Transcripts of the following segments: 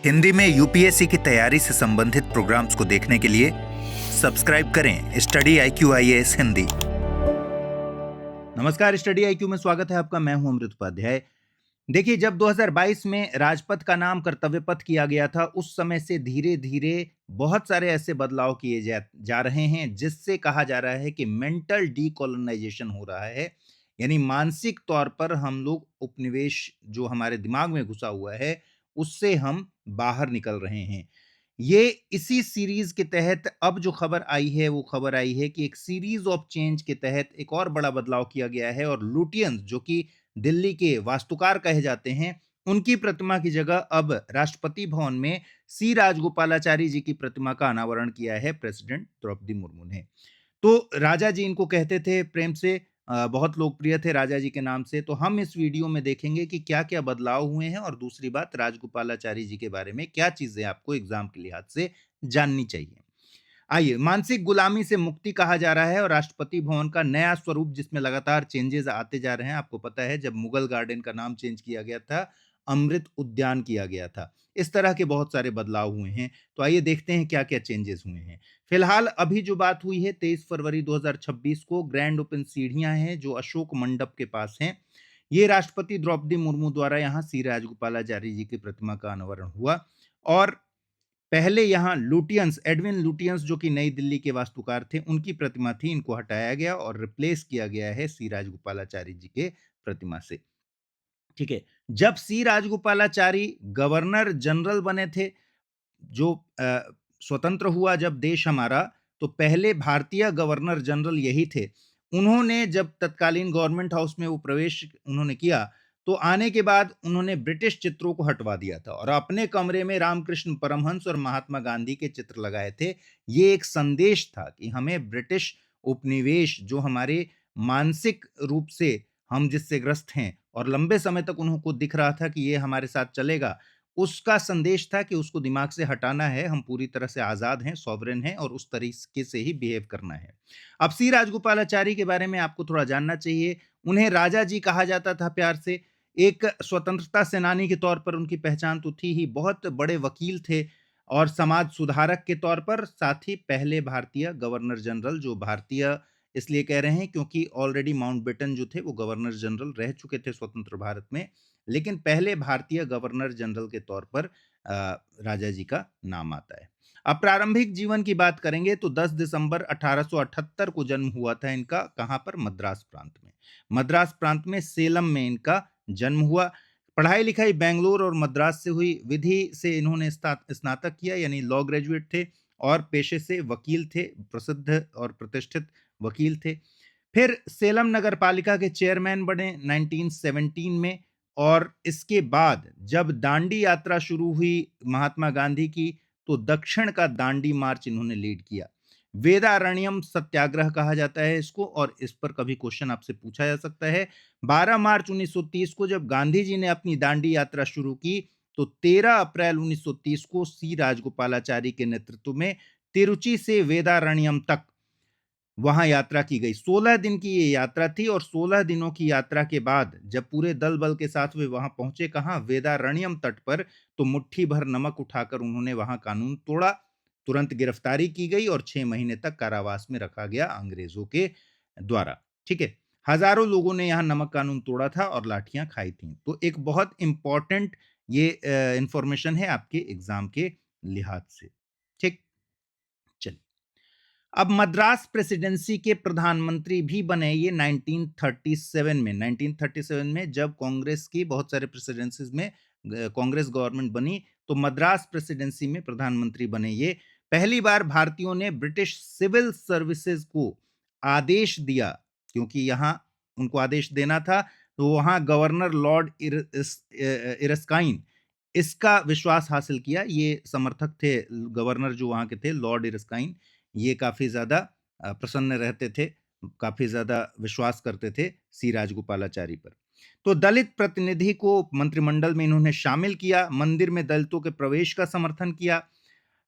हिंदी में यूपीएससी की तैयारी से संबंधित प्रोग्राम्स को देखने के लिए सब्सक्राइब करें स्टडी IQ IAS हिंदी। नमस्कार, स्टडी IQ में स्वागत है आपका। मैं हूं अमृत उपाध्याय। देखिए, जब 2022 में राजपथ का नाम कर्तव्य पथ किया गया था, उस समय से धीरे धीरे बहुत सारे ऐसे बदलाव किए जा रहे हैं जिससे कहा जा रहा है कि मेंटल डीकोलोनाइजेशन हो रहा है। यानी मानसिक तौर पर हम लोग उपनिवेश जो हमारे दिमाग में घुसा हुआ है उससे हम बाहर निकल रहे हैं। ये इसी सीरीज के तहत अब जो खबर आई है वो खबर आई है कि एक सीरीज ऑफ चेंज के तहत एक और बड़ा बदलाव किया गया है और लुटियंस जो कि दिल्ली के वास्तुकार कहे जाते हैं, उनकी प्रतिमा की जगह अब राष्ट्रपति भवन में सी राजगोपालाचारी जी की प्रतिमा का अनावरण किया है प्रेसिडेंट द्रौपदी मुर्मू ने। तो राजा जी इनको कहते थे प्रेम से, बहुत लोकप्रिय थे राजा जी के नाम से। तो हम इस वीडियो में देखेंगे कि क्या क्या बदलाव हुए हैं और दूसरी बात, राजगोपालाचारी जी के बारे में क्या चीजें आपको एग्जाम के लिहाज से जाननी चाहिए। आइए, मानसिक गुलामी से मुक्ति कहा जा रहा है और राष्ट्रपति भवन का नया स्वरूप जिसमें लगातार चेंजेस आते जा रहे हैं। आपको पता है जब मुगल गार्डन का नाम चेंज किया गया था, अमृत उद्यान किया गया था। इस तरह के बहुत सारे बदलाव हुए हैं। तो आइए देखते हैं क्या क्या चेंजेस हुए हैं। फिलहाल अभी जो बात हुई है 23 फरवरी 2026 को ग्रैंड ओपन सीढ़ियां हैं जो अशोक मंडप के पास हैं। ये राष्ट्रपति द्रौपदी मुर्मू द्वारा यहाँ सी राजगोपालाचारी जी की प्रतिमा का अनावरण हुआ। और पहले यहाँ लुटियंस, एडविन लुटियंस जो कि नई दिल्ली के वास्तुकार थे, उनकी प्रतिमा थी। इनको हटाया गया और रिप्लेस किया गया है सी राजगोपालाचारी जी के प्रतिमा से। ठीक है। जब सी राजगोपालाचारी गवर्नर जनरल बने थे, जो स्वतंत्र हुआ जब देश हमारा, तो पहले भारतीय गवर्नर जनरल यही थे। उन्होंने जब तत्कालीन गवर्नमेंट हाउस में वो प्रवेश उन्होंने किया, तो आने के बाद उन्होंने ब्रिटिश चित्रों को हटवा दिया था और अपने कमरे में रामकृष्ण परमहंस और महात्मा गांधी के चित्र लगाए थे। ये एक संदेश था कि हमें ब्रिटिश उपनिवेश जो हमारे मानसिक रूप से हम जिससे ग्रस्त हैं और लंबे समय तक उनको दिख रहा था कि ये हमारे साथ चलेगा, उसका संदेश था कि उसको दिमाग से हटाना है। हम पूरी तरह से आजाद हैं, सॉवरेन हैं और उस तरीके से ही बिहेव करना है। अब सी राजगोपालाचारी के बारे में आपको थोड़ा जानना चाहिए। उन्हें राजा जी कहा जाता था प्यार से। एक स्वतंत्रता सेनानी के तौर पर उनकी पहचान तो थी ही, बहुत बड़े वकील थे और समाज सुधारक के तौर पर, साथ ही पहले भारतीय गवर्नर जनरल, जो भारतीय इसलिए कह रहे हैं क्योंकि ऑलरेडी माउंटबेटन जो थे वो गवर्नर जनरल रह चुके थे स्वतंत्र भारत में, लेकिन पहले भारतीय गवर्नर जनरल के तौर पर राजा जी का नाम आता है। अब प्रारंभिक जीवन की बात करेंगे तो 10 दिसंबर 1878 को जन्म हुआ था इनका। कहां पर? मद्रास प्रांत में। मद्रास प्रांत में सेलम में इनका जन्म हुआ। पढ़ाई लिखाई बेंगलोर और मद्रास से हुई। विधि से इन्होंने स्नातक किया, यानी लॉ ग्रेजुएट थे और पेशे से वकील थे, प्रसिद्ध और प्रतिष्ठित वकील थे। फिर सेलम नगर पालिका के चेयरमैन बने 1917 में। और इसके बाद जब दांडी यात्रा शुरू हुई महात्मा गांधी की, तो दक्षिण का दांडी मार्च इन्होंने लीड किया। वेदारण्यम सत्याग्रह कहा जाता है इसको, और इस पर कभी क्वेश्चन आपसे पूछा जा सकता है। 12 मार्च 1930 को जब गांधी जी ने अपनी दांडी यात्रा शुरू की, तो 13 अप्रैल 1930 को सी राजगोपालाचारी के नेतृत्व में तिरुचि से वेदारण्यम तक वहां यात्रा की गई। 16 दिन की ये यात्रा थी और 16 दिनों की यात्रा के बाद जब पूरे दल बल के साथ वे वहां पहुंचे, कहां? वेदारण्यम तट पर, तो मुट्ठी भर नमक उठाकर उन्होंने वहां कानून तोड़ा। तुरंत गिरफ्तारी की गई और 6 महीने तक कारावास में रखा गया अंग्रेजों के द्वारा। ठीक है। हजारों लोगों ने यहां नमक कानून तोड़ा था और लाठियां खाई थी। तो एक बहुत इंपॉर्टेंट ये इंफॉर्मेशन है आपके एग्जाम के लिहाज से। ठीक। चलिए, अब मद्रास प्रेसिडेंसी के प्रधानमंत्री भी बने ये 1937 में। 1937 में जब कांग्रेस की बहुत सारे प्रेसिडेंसीज में कांग्रेस गवर्नमेंट बनी, तो मद्रास प्रेसिडेंसी में प्रधानमंत्री बने ये। पहली बार भारतीयों ने ब्रिटिश सिविल सर्विसेज को आदेश दिया, क्योंकि यहां उनको आदेश देना था, तो वहां गवर्नर लॉर्ड इरस्काइन इसका विश्वास हासिल किया। ये समर्थक थे गवर्नर जो वहां के थे, लॉर्ड इरस्काइन। ये काफी ज्यादा प्रसन्न रहते थे, काफी ज्यादा विश्वास करते थे सी राजगोपालाचारी पर। तो दलित प्रतिनिधि को मंत्रिमंडल में इन्होंने शामिल किया। मंदिर में दलितों के प्रवेश का समर्थन किया।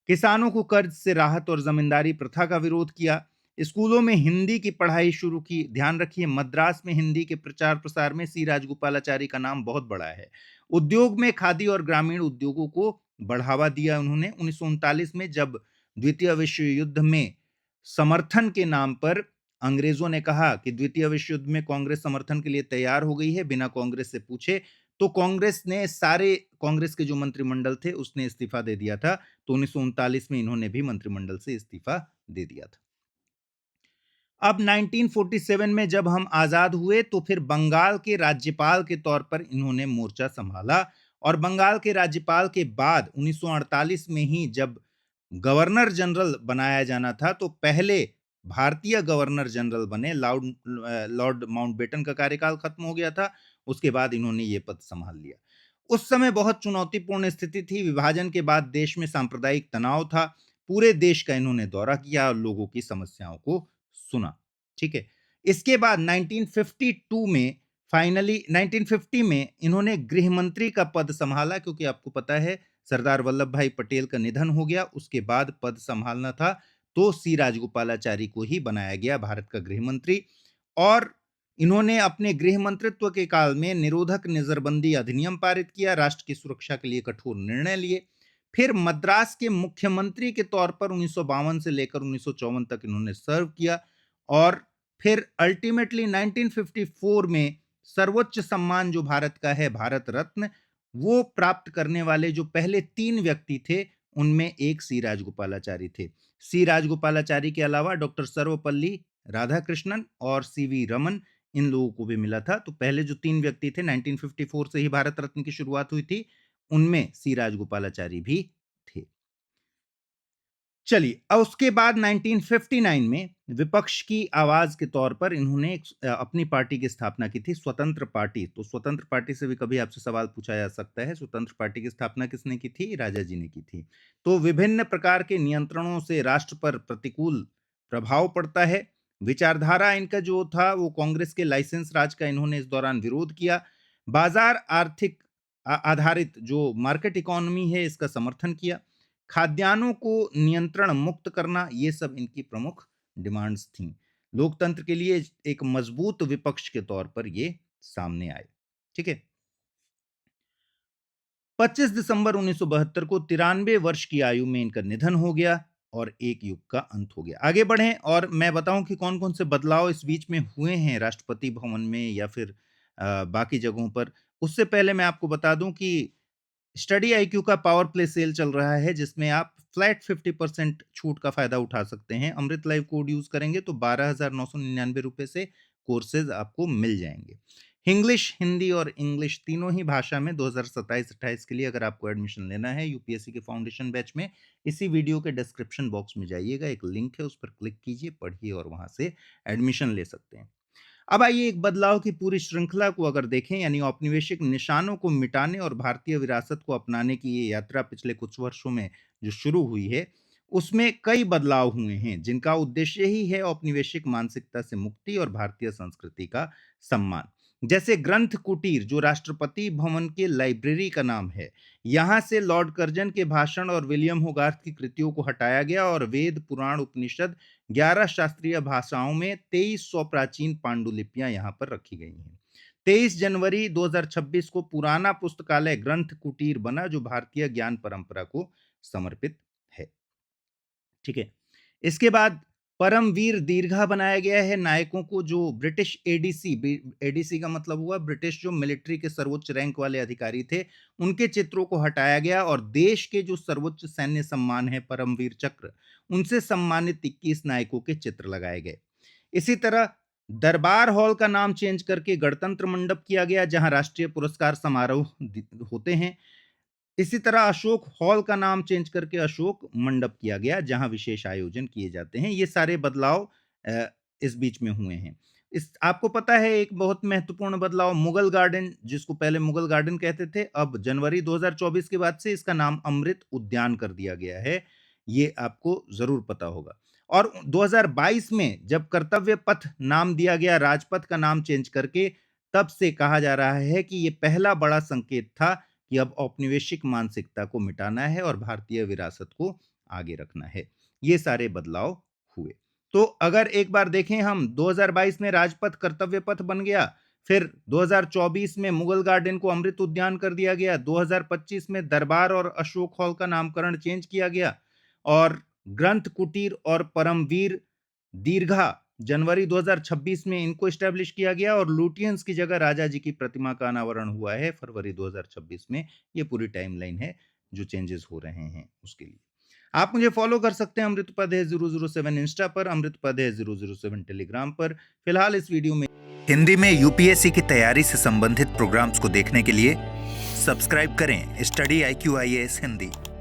किसानों को कर्ज से राहत और जमींदारी प्रथा का विरोध किया। स्कूलों में हिंदी की पढ़ाई शुरू की। ध्यान रखिए, मद्रास में हिंदी के प्रचार प्रसार में सी राजगोपालाचारी का नाम बहुत बड़ा है। उद्योग में खादी और ग्रामीण उद्योगों को बढ़ावा दिया उन्होंने। 1939 में जब द्वितीय विश्व युद्ध में समर्थन के नाम पर अंग्रेजों ने कहा कि द्वितीय विश्व युद्ध में कांग्रेस समर्थन के लिए तैयार हो गई है बिना कांग्रेस से पूछे, तो कांग्रेस ने सारे कांग्रेस के जो मंत्रिमंडल थे उसने इस्तीफा दे दिया था। तो 1939 में इन्होंने भी मंत्रिमंडल से इस्तीफा दे दिया था। अब 1947 में जब हम आजाद हुए तो फिर बंगाल के राज्यपाल के तौर पर इन्होंने मोर्चा संभाला, और बंगाल के राज्यपाल के बाद 1948 में ही जब गवर्नर जनरल बनाया जाना था तो पहले भारतीय गवर्नर जनरल बने। लॉर्ड माउंटबेटन का कार्यकाल खत्म हो गया था, उसके बाद इन्होंने ये पद संभाल लिया। उस समय बहुत चुनौतीपूर्ण स्थिति थी। विभाजन के बाद देश में सांप्रदायिक तनाव था। पूरे देश का इन्होंने दौरा किया और लोगों की समस्याओं को सुना। ठीक है। इसके बाद 1952 में फाइनली 1950 में इन्होंने गृह मंत्री का पद संभाला, क्योंकि आपको पता है सरदार वल्लभ भाई पटेल का निधन हो गया। उसके बाद पद संभालना था तो सी राजगोपालाचारी को ही बनाया गया भारत का गृह मंत्री। और इन्होंने अपने गृह मंत्रित्व के काल में निरोधक नजरबंदी अधिनियम पारित किया, राष्ट्र की सुरक्षा के लिए कठोर निर्णय लिए। फिर मद्रास के मुख्यमंत्री के तौर पर 1952 से लेकर 1954 तक इन्होंने सर्व किया, और फिर अल्टीमेटली 1954 में सर्वोच्च सम्मान जो भारत का है, भारत रत्न, वो प्राप्त करने वाले जो पहले 3 व्यक्ति थे उनमें एक सी राजगोपालाचारी थे। सी राजगोपालाचारी के अलावा डॉक्टर सर्वपल्ली राधाकृष्णन और सीवी रमन, इन लोगों को भी मिला था। तो पहले जो 3 व्यक्ति थे, 1954 से ही भारत रत्न की शुरुआत हुई थी, उनमें सी राजगोपालाचारी भी थे। चलिए, अब उसके बाद 1959 में विपक्ष की आवाज के तौर पर इन्होंने अपनी पार्टी की स्थापना की थी, स्वतंत्र पार्टी। तो स्वतंत्र पार्टी से भी कभी आपसे सवाल पूछा जा सकता है, स्वतंत्र पार्टी की स्थापना किसने की थी? राजा जी ने की थी। तो विभिन्न प्रकार के नियंत्रणों से राष्ट्र पर प्रतिकूल प्रभाव पड़ता है। विचारधारा इनका जो था वो कांग्रेस के लाइसेंस राज का इन्होंने इस दौरान विरोध किया। बाजार आर्थिक आधारित जो मार्केट इकोनॉमी है इसका समर्थन किया। खाद्यान्नों को नियंत्रण मुक्त करना, ये सब इनकी प्रमुख डिमांड्स थीं। लोकतंत्र के लिए एक मजबूत विपक्ष के तौर पर ये सामने आए। ठीक है। 25 दिसंबर 1972 को 93 वर्ष की आयु में इनका निधन हो गया और एक युग का अंत हो गया। आगे बढ़ें और मैं बताऊं कि कौन कौन से बदलाव इस बीच में हुए हैं राष्ट्रपति भवन में या फिर बाकी जगहों पर। उससे पहले मैं आपको बता दूं कि स्टडी आईक्यू का पावर प्ले सेल चल रहा है, जिसमें आप फ्लैट 50% छूट का फायदा उठा सकते हैं। अमृत लाइव कोड यूज करेंगे तो 12,999 रुपए से कोर्सेज आपको मिल जाएंगे। इंग्लिश, हिंदी और इंग्लिश तीनों ही भाषा में 2027-28 के लिए अगर आपको एडमिशन लेना है यूपीएससी के फाउंडेशन बैच में, इसी वीडियो के डिस्क्रिप्शन बॉक्स में जाइएगा, एक लिंक है, उस पर क्लिक कीजिए, पढ़िए और वहां से एडमिशन ले सकते हैं। अब आइए एक बदलाव की पूरी श्रृंखला को अगर देखें, यानी औपनिवेशिक निशानों को मिटाने और भारतीय विरासत को अपनाने की ये यात्रा पिछले कुछ वर्षों में जो शुरू हुई है, उसमें कई बदलाव हुए हैं जिनका उद्देश्य ही है औपनिवेशिक मानसिकता से मुक्ति और भारतीय संस्कृति का सम्मान। जैसे ग्रंथ कुटीर, जो राष्ट्रपति भवन के लाइब्रेरी का नाम है, यहां से लॉर्ड कर्जन के भाषण और विलियम होगार्थ की कृतियों को हटाया गया और वेद, पुराण, उपनिषद, 11 शास्त्रीय भाषाओं में 2300 प्राचीन पांडुलिपियां यहां पर रखी गई हैं। 23 जनवरी 2026 को पुराना पुस्तकालय ग्रंथ कुटीर बना, जो भारतीय ज्ञान परंपरा को समर्पित है। ठीक है। इसके बाद परमवीर दीर्घा बनाया गया है नायकों को, जो ब्रिटिश एडीसी, एडीसी का मतलब हुआ ब्रिटिश जो मिलिट्री के सर्वोच्च रैंक वाले अधिकारी थे, उनके चित्रों को हटाया गया और देश के जो सर्वोच्च सैन्य सम्मान है परमवीर चक्र, उनसे सम्मानित 21 नायकों के चित्र लगाए गए। इसी तरह दरबार हॉल का नाम चेंज करके गणतंत्र मंडप किया गया, जहां राष्ट्रीय पुरस्कार समारोह होते हैं। इसी तरह अशोक हॉल का नाम चेंज करके अशोक मंडप किया गया, जहां विशेष आयोजन किए जाते हैं। ये सारे बदलाव इस बीच में हुए हैं। इस आपको पता है एक बहुत महत्वपूर्ण बदलाव, मुगल गार्डन, जिसको पहले मुगल गार्डन कहते थे, अब जनवरी 2024 के बाद से इसका नाम अमृत उद्यान कर दिया गया है। ये आपको जरूर पता होगा। और 2022 में जब कर्तव्य पथ नाम दिया गया, राजपथ का नाम चेंज करके, तब से कहा जा रहा है कि ये पहला बड़ा संकेत था कि अब औपनिवेशिक मानसिकता को मिटाना है और भारतीय विरासत को आगे रखना है। ये सारे बदलाव हुए। तो अगर एक बार देखें हम, 2022 में राजपथ कर्तव्य पथ बन गया, फिर 2024 में मुगल गार्डन को अमृत उद्यान कर दिया गया। 2025 में दरबार और अशोक हॉल का नामकरण चेंज किया गया और ग्रंथ कुटीर और परमवीर दीर्घा जनवरी 2026 में इनको स्टैब्लिश किया गया और लुटियंस की जगह राजा जी की प्रतिमा का अनावरण हुआ है फरवरी 2026 में। ये पूरी टाइमलाइन है जो चेंजेस हो रहे हैं उसके लिए। आप मुझे फॉलो कर सकते हैं अमृत उपाध्याय 007 इंस्टा पर, अमृत उपाध्याय 007 टेलीग्राम पर। फिलहाल इस वीडियो में हिंदी में यूपीएससी की तैयारी से संबंधित प्रोग्राम्स को देखने के लिए सब्सक्राइब करें स्टडी IQ IAS हिंदी।